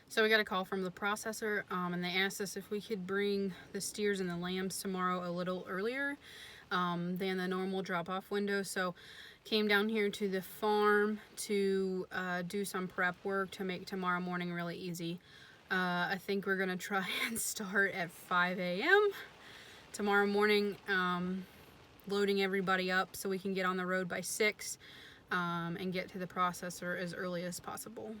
So we got a call from the processor, and they asked us if we could bring the steers and the lambs tomorrow a little earlier than the normal drop-off window. So came down here to the farm to do some prep work to make tomorrow morning really easy. I think we're gonna try and start at 5 a.m. tomorrow morning, loading everybody up so we can get on the road by 6 and get to the processor as early as possible.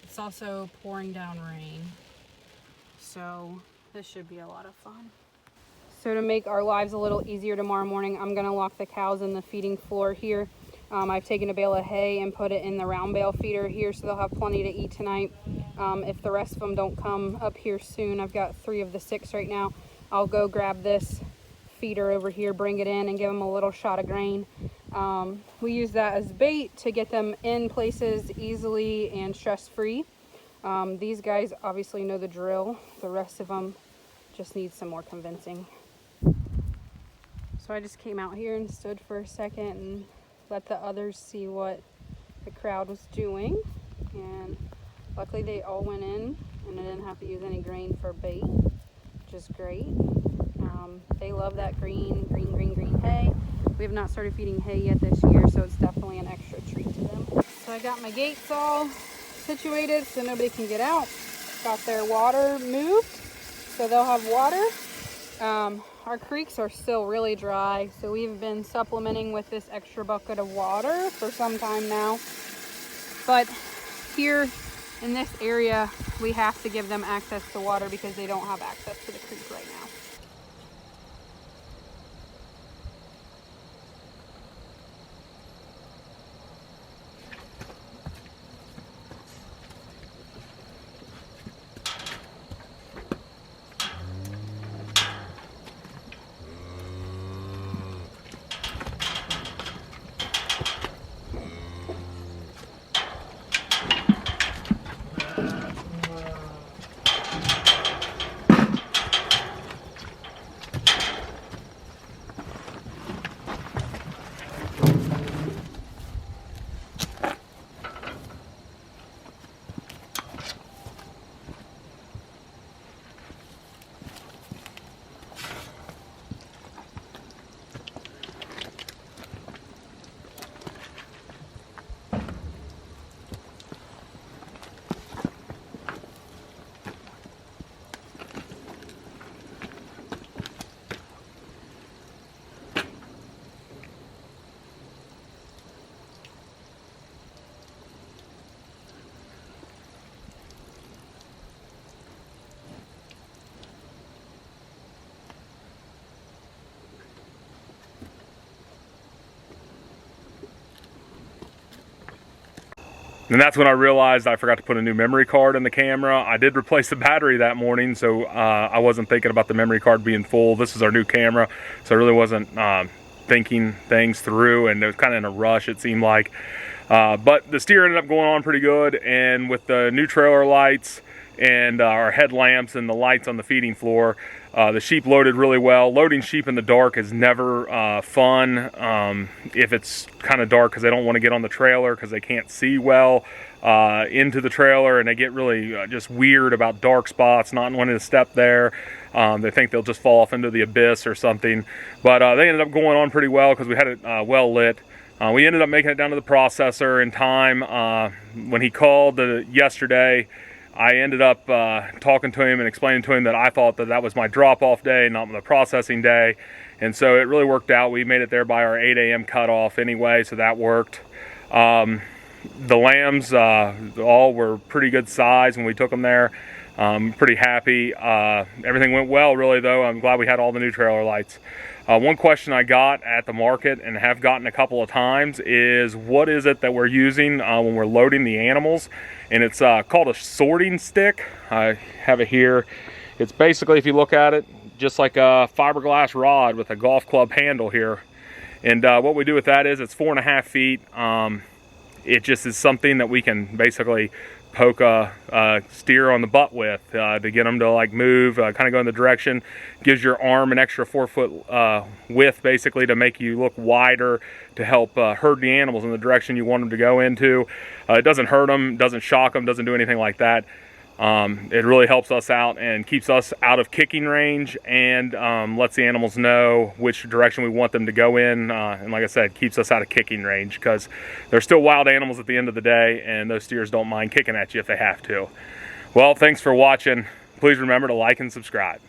It's also pouring down rain, so this should be a lot of fun. So to make our lives a little easier tomorrow morning, I'm gonna lock the cows in the feeding floor here. I've taken a bale of hay and put it in the round bale feeder here, so they'll have plenty to eat tonight. If the rest of them don't come up here soon, I've got 3 of the 6 right now, I'll go grab this feeder over here, bring it in, and give them a little shot of grain. We use that as bait to get them in places easily and stress-free. These guys obviously know the drill. The rest of them just need some more convincing. So I just came out here and stood for a second and let the others see what the crowd was doing. And luckily they all went in and I didn't have to use any grain for bait, which is great. They love that green hay. We have not started feeding hay yet this year, so it's definitely an extra treat to them. So I got my gates all situated so nobody can get out. Got their water moved so they'll have water. Our creeks are still really dry, so we've been supplementing with this extra bucket of water for some time now. But here in this area, we have to give them access to water because they don't have access to the creek right now. And that's when I realized I forgot to put a new memory card in the camera. I did replace the battery that morning, so I wasn't thinking about the memory card being full. This is our new camera, so I really wasn't thinking things through, and it was kind of in a rush, it seemed like. But the steer ended up going on pretty good, and with the new trailer lights and our headlamps and the lights on the feeding floor, the sheep loaded really well. Loading sheep in the dark is never fun if it's kind of dark, because they don't want to get on the trailer because they can't see well into the trailer, and they get really just weird about dark spots, not wanting to step there. They think they'll just fall off into the abyss or something. But they ended up going on pretty well because we had it well lit. We ended up making it down to the processor in time. When he called yesterday, I ended up talking to him and explaining to him that I thought that that was my drop-off day, not the processing day. And so it really worked out. We made it there by our 8 a.m. cutoff anyway, so that worked. The lambs all were pretty good size when we took them there. Pretty happy. Everything went well, really, though. I'm glad we had all the new trailer lights. One question I got at the market, and have gotten a couple of times, is what is it that we're using when we're loading the animals? And it's called a sorting stick. I have it here. It's basically, if you look at it, just like a fiberglass rod with a golf club handle here. And what we do with that is it's 4.5 feet. It just is something that we can basically poke a steer on the butt with to get them to like move, kind of go in the direction. Gives your arm an extra 4 foot width, basically, to make you look wider, to help herd the animals in the direction you want them to go into. It doesn't hurt them, doesn't shock them, doesn't do anything like that. It really helps us out and keeps us out of kicking range, and lets the animals know which direction we want them to go in, and like I said, keeps us out of kicking range, because they're still wild animals at the end of the day, and those steers don't mind kicking at you if they have to. Well, thanks for watching. Please remember to like and subscribe.